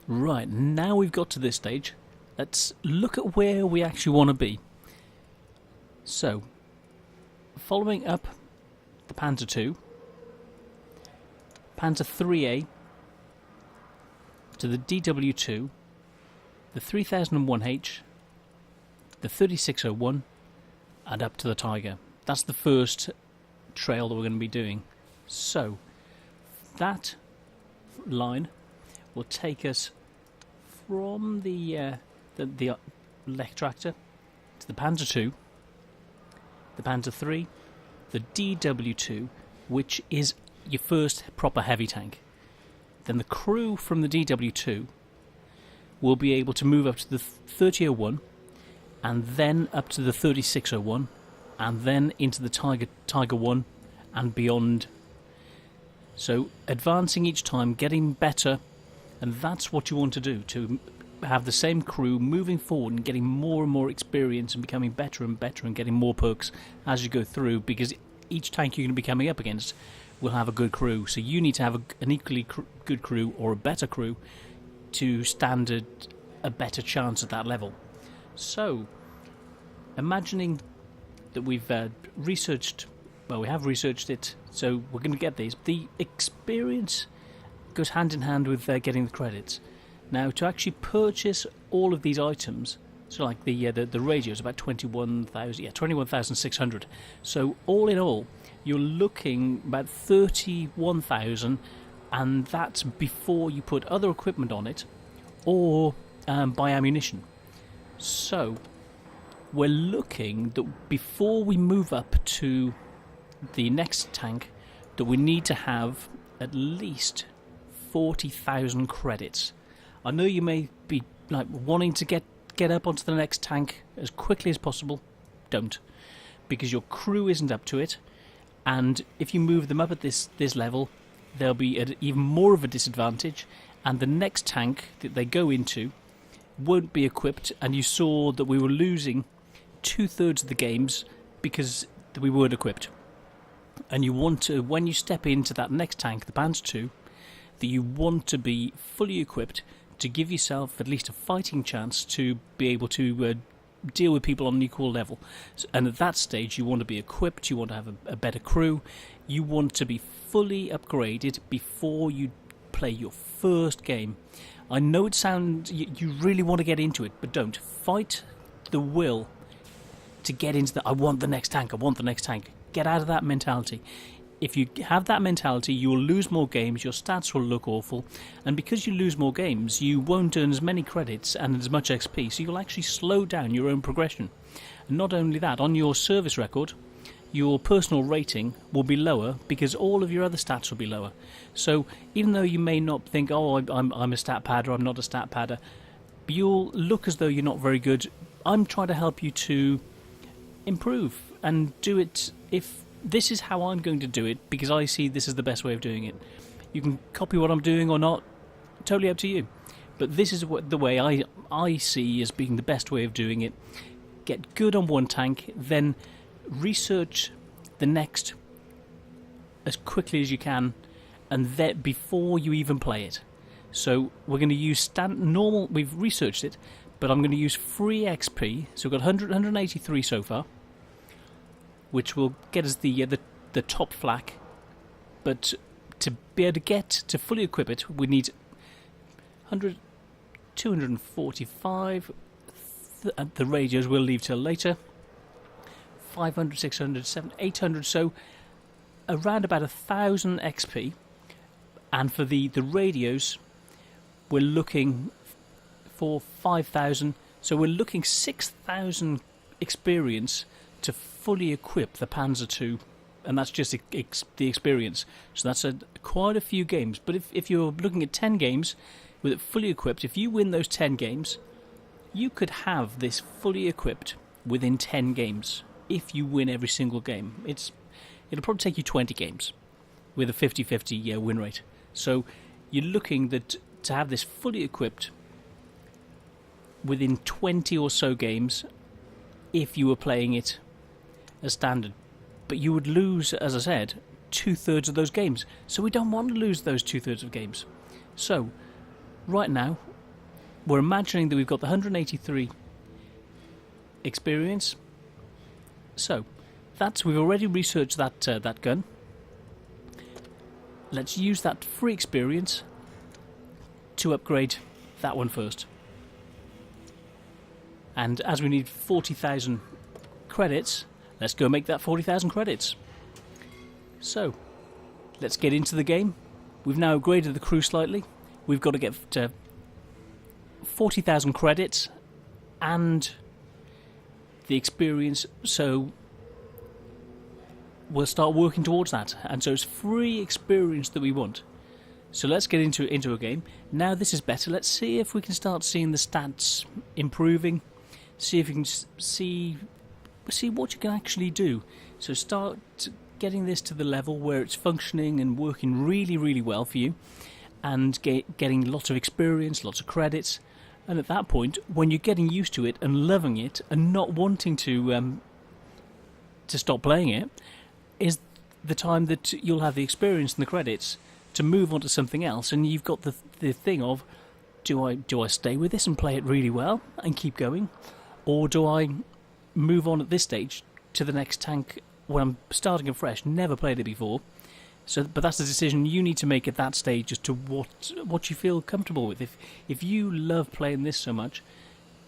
Right, now we've got to this stage, let's look at where we actually want to be. So, following up the Panzer II, Panzer 3A, to the DW2, the 3001H, the 3601, and up to the Tiger. That's the first trail that we're going to be doing. So, that line will take us from the Leichtraktor to the Panzer II, the Panzer III, the DW2, which is your first proper heavy tank. Then the crew from the DW2 will be able to move up to the 3001, and then up to the 3601, and then into the Tiger 1 and beyond. So advancing each time, getting better, and that's what you want to do, to have the same crew moving forward and getting more and more experience and becoming better and better and getting more perks as you go through, because each tank you're going to be coming up against will have a good crew. So you need to have an equally good crew or a better crew to stand a better chance at that level. So, imagining that we've researched, well, we have researched it, so we're going to get these. The experience goes hand in hand with getting the credits. Now, to actually purchase all of these items, so like the radio is about 21,600. So all in all, you're looking about 31,000, and that's before you put other equipment on it or buy ammunition. So we're looking that before we move up to the next tank, that we need to have at least 40,000 credits. I know you may be like wanting to get up onto the next tank as quickly as possible. Don't, because your crew isn't up to it, and if you move them up at this level, they'll be at even more of a disadvantage, and the next tank that they go into won't be equipped. And you saw that we were losing 2/3 of the games because we weren't equipped. And you want to, when you step into that next tank, the Panzer II, that you want to be fully equipped to give yourself at least a fighting chance to be able to deal with people on an equal level. And at that stage, you want to be equipped, you want to have a better crew, you want to be fully upgraded before you play your first game. I know it sounds, you really want to get into it, but don't. Fight the will to get into I want the next tank, I want the next tank. Get out of that mentality. If you have that mentality, you will lose more games, your stats will look awful, and because you lose more games, you won't earn as many credits and as much XP, so you'll actually slow down your own progression. And not only that, on your service record, your personal rating will be lower because all of your other stats will be lower. So even though you may not think, oh, I'm a stat padder, I'm not a stat padder, you'll look as though you're not very good. I'm trying to help you to improve and do it. If this is how I'm going to do it, because I see this is the best way of doing it. You can copy what I'm doing or not, totally up to you. But this is the way I see as being the best way of doing it. Get good on one tank, then research the next as quickly as you can, and that before you even play it. So we're going to use normal, we've researched it, but I'm going to use free XP, so we've got 183 so far, which will get us the top flak. But to be able to get to fully equip it, we need 245. The radios we'll leave till later. 500, 600, 700, 800. So around about 1,000 XP. And for the radios, we're looking for 5,000. So we're looking 6,000 experience to fully equip the Panzer II, and that's just the experience. So that's quite a few games. But if you're looking at 10 games with it fully equipped, if you win those 10 games, you could have this fully equipped within 10 games if you win every single game. It'll probably take you 20 games with a 50-50 win rate. So you're looking to have this fully equipped within 20 or so games if you were playing it as standard. But you would lose, as I said, 2/3 of those games. So we don't want to lose those 2/3 of games. So right now we're imagining that we've got the 183 experience. So we've already researched that gun. Let's use that free experience to upgrade that one first. And as we need 40,000 credits, let's go make that 40,000 credits. So let's get into the game. We've now upgraded the crew slightly. We've got to get to 40,000 credits and the experience, so we'll start working towards that. And so it's free experience that we want. So let's get into a game. Now this is better. Let's see if we can start seeing the stats improving. See if you can see what you can actually do. So start getting this to the level where it's functioning and working really, really well for you, and getting lots of experience, lots of credits. And at that point, when you're getting used to it and loving it and not wanting to stop playing it, is the time that you'll have the experience and the credits to move on to something else. And you've got the thing of, do I stay with this and play it really well and keep going, or do I move on at this stage to the next tank when I'm starting afresh, never played it before? So, but that's the decision you need to make at that stage as to what you feel comfortable with. If you love playing this so much,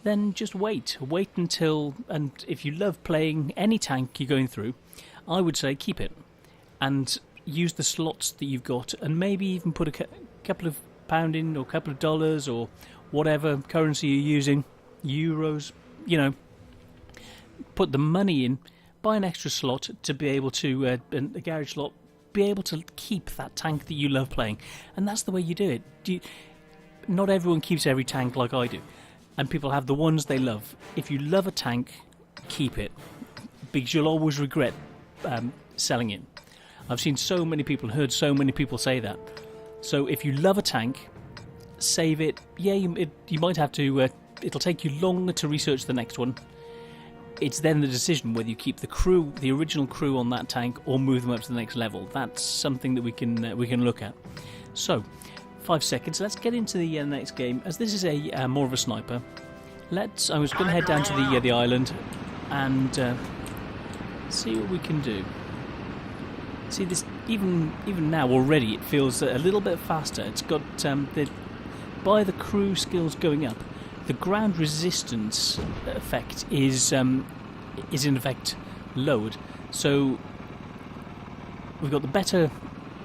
then just wait until. And if you love playing any tank you're going through, I would say keep it and use the slots that you've got, and maybe even put a couple of pound in, or a couple of dollars, or whatever currency you're using, euros. Put the money in, buy an extra slot to be able to a garage slot. Be able to keep that tank that you love playing, and that's the way you do it. Not everyone keeps every tank like I do, and people have the ones they love. If you love a tank, keep it, because you'll always regret selling it. I've seen so many people, heard so many people say that. So if you love a tank, save it. Yeah, you might have to. It'll take you longer to research the next one. It's then the decision whether you keep the original crew on that tank, or move them up to the next level. That's something that we can look at. So, 5 seconds. Let's get into the next game. As this is a more of a sniper, I was going to head down to the island and see what we can do. See this, even now already it feels a little bit faster. It's got by the crew skills going up, the ground resistance effect is in effect lowered. So we've got the better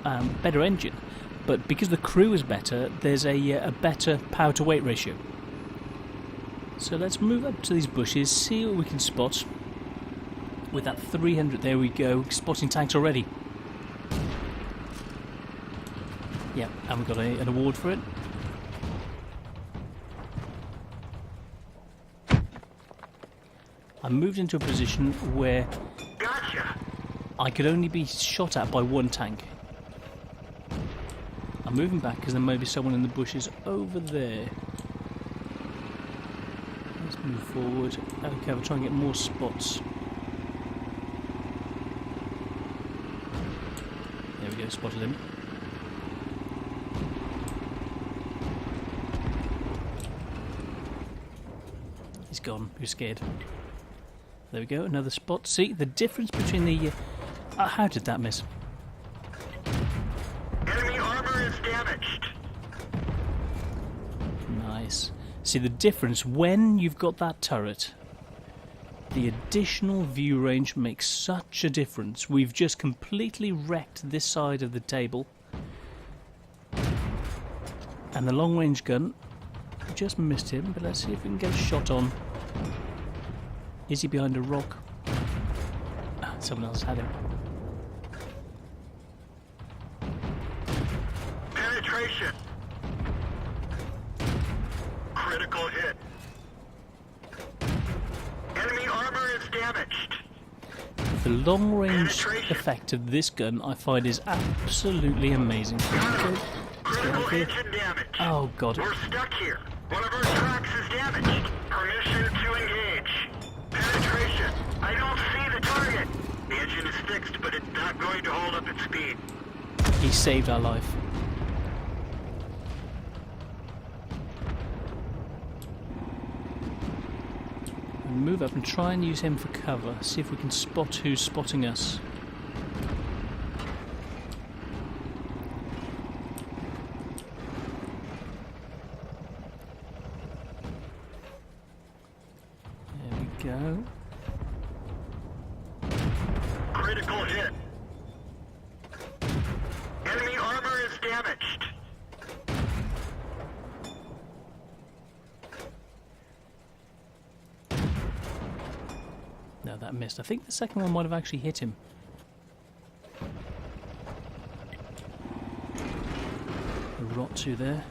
engine, but because the crew is better, there's a better power to weight ratio. So let's move up to these bushes, see what we can spot. With that 300, there we go, spotting tanks already. Yeah, and we've got an award for it. I moved into a position where I could only be shot at by one tank. I'm moving back because there may be someone in the bushes over there. Let's move forward. Okay, we'll try and get more spots. There we go, spotted him. He's gone, he was scared. There we go, another spot. See, the difference between the... how did that miss? Enemy armor is damaged. Nice. See, the difference when you've got that turret, the additional view range makes such a difference. We've just completely wrecked this side of the table. And the long-range gun just missed him, but let's see if we can get a shot on. Is he behind a rock? Someone else had him. Penetration. Critical hit. Enemy armor is damaged. The long-range effect of this gun, I find, is absolutely amazing. Critical engine damage. Oh god. We're stuck here. One of our tracks is damaged. Permission to engage. Penetration. I don't see the target. The engine is fixed, but it's not going to hold up its speed. He saved our life. Move up and try and use him for cover. See if we can spot who's spotting us. There we go. Critical hit. Enemy armor is damaged. No, that missed. I think the second one might have actually hit him. A Rotsu there.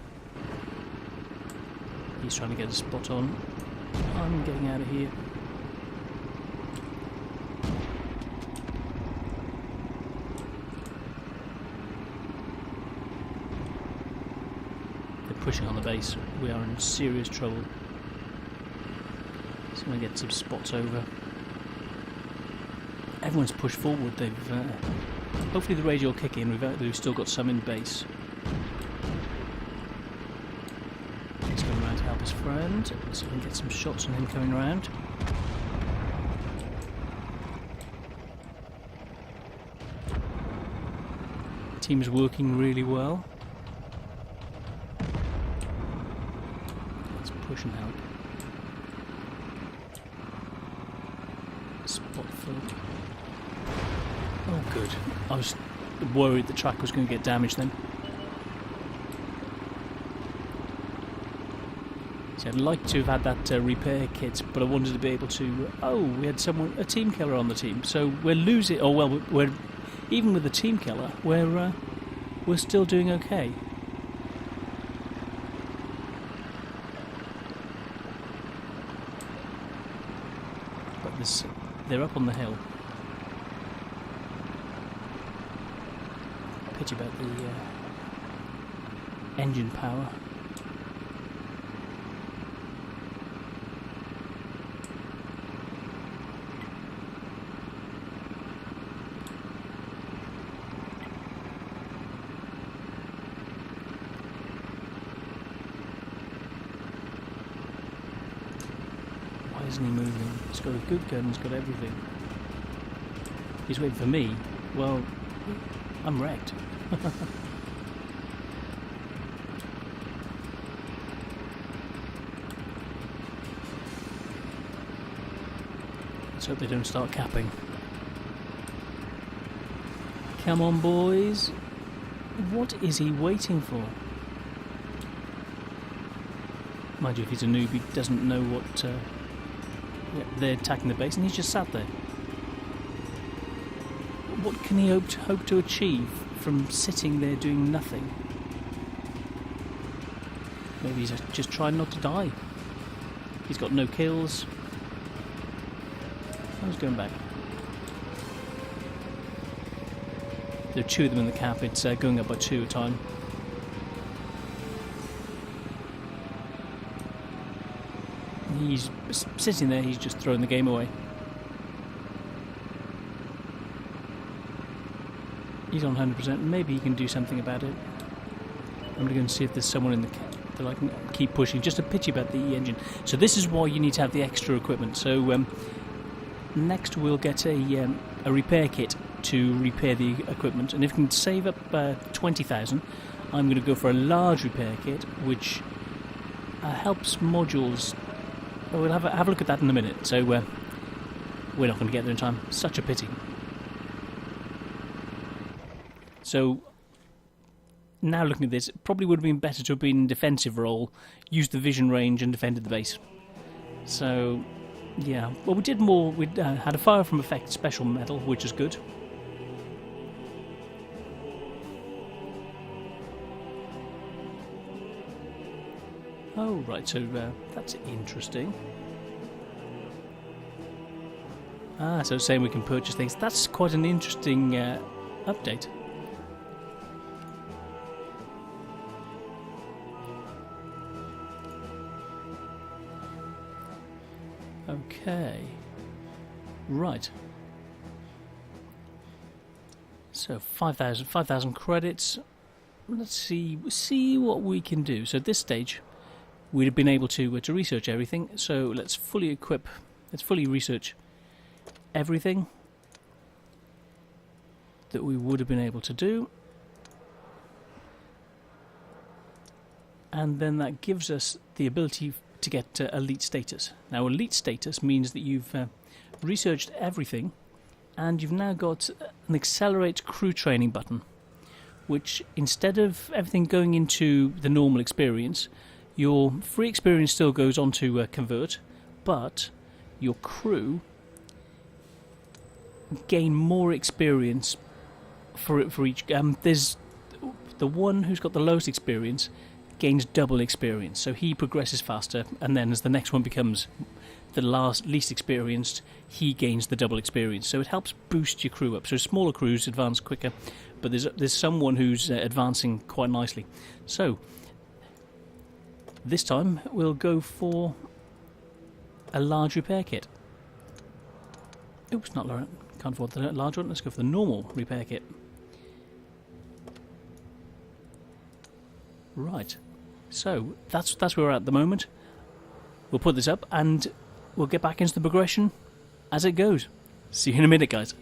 He's trying to get a spot on. I'm getting out of here. They're pushing on the base. We are in serious trouble. So I'm going to get some spots over. Everyone's pushed forward. They've hopefully the radio will kick in. We've still got some in base. He's going around to help his friend, so we can get some shots on him coming around. The team is working really well. Let's push and help. Spot filled. Oh, good. I was worried the track was going to get damaged then. So I'd like to have had that repair kit, but I wanted to be able to... Oh, we had a team killer on the team. So we're losing... Oh, well, we're even with the team killer, we're still doing okay. But they're up on the hill. Pity about the engine power. Why isn't he moving? He's got a good gun, he's got everything. He's waiting for me. Well, I'm wrecked. Let's hope they don't start capping. Come on, boys. What is he waiting for? Mind you, if he's a noob, he doesn't know what... yeah, they're attacking the base and he's just sat there. What can he hope to achieve from sitting there doing nothing? Maybe he's just trying not to die. He's got no kills. I was going back. There are two of them in the cap. It's going up by 2 a time. He's sitting there. He's just throwing the game away. He's on 100%. Maybe he can do something about it. I'm going to go and see if there's someone in the cap that I can keep pushing. Just a pity about the engine. So this is why you need to have the extra equipment. So next we'll get a repair kit to repair the equipment. And if we can save up 20,000, I'm going to go for a large repair kit, which helps modules. Oh, we'll have a look at that in a minute. So we're not going to get there in time. Such a pity. So, now looking at this, it probably would have been better to have been in defensive role, used the vision range and defended the base. So, yeah. Well, we did more. We had a fire from effect special medal, which is good. Oh, right, so that's interesting. Ah, so saying we can purchase things. That's quite an interesting update. Okay, right. So 5,000 credits. Let's see what we can do. So at this stage, we'd have been able to research everything. So let's fully equip Let's fully research everything that we would have been able to do. And then that gives us the ability to get elite status. Now, elite status means that you've researched everything, and you've now got an accelerate crew training button, which instead of everything going into the normal experience, your free experience still goes on to convert, but your crew gain more experience for each. There's the one who's got the lowest experience gains double experience, so he progresses faster, and then as the next one becomes the least experienced, he gains the double experience. So it helps boost your crew up. So smaller crews advance quicker, but there's someone who's advancing quite nicely. So this time we'll go for a large repair kit. Oops, not large. Can't afford the large one. Let's go for the normal repair kit. Right. So that's where we're at the moment. We'll put this up and we'll get back into the progression as it goes. See you in a minute, guys.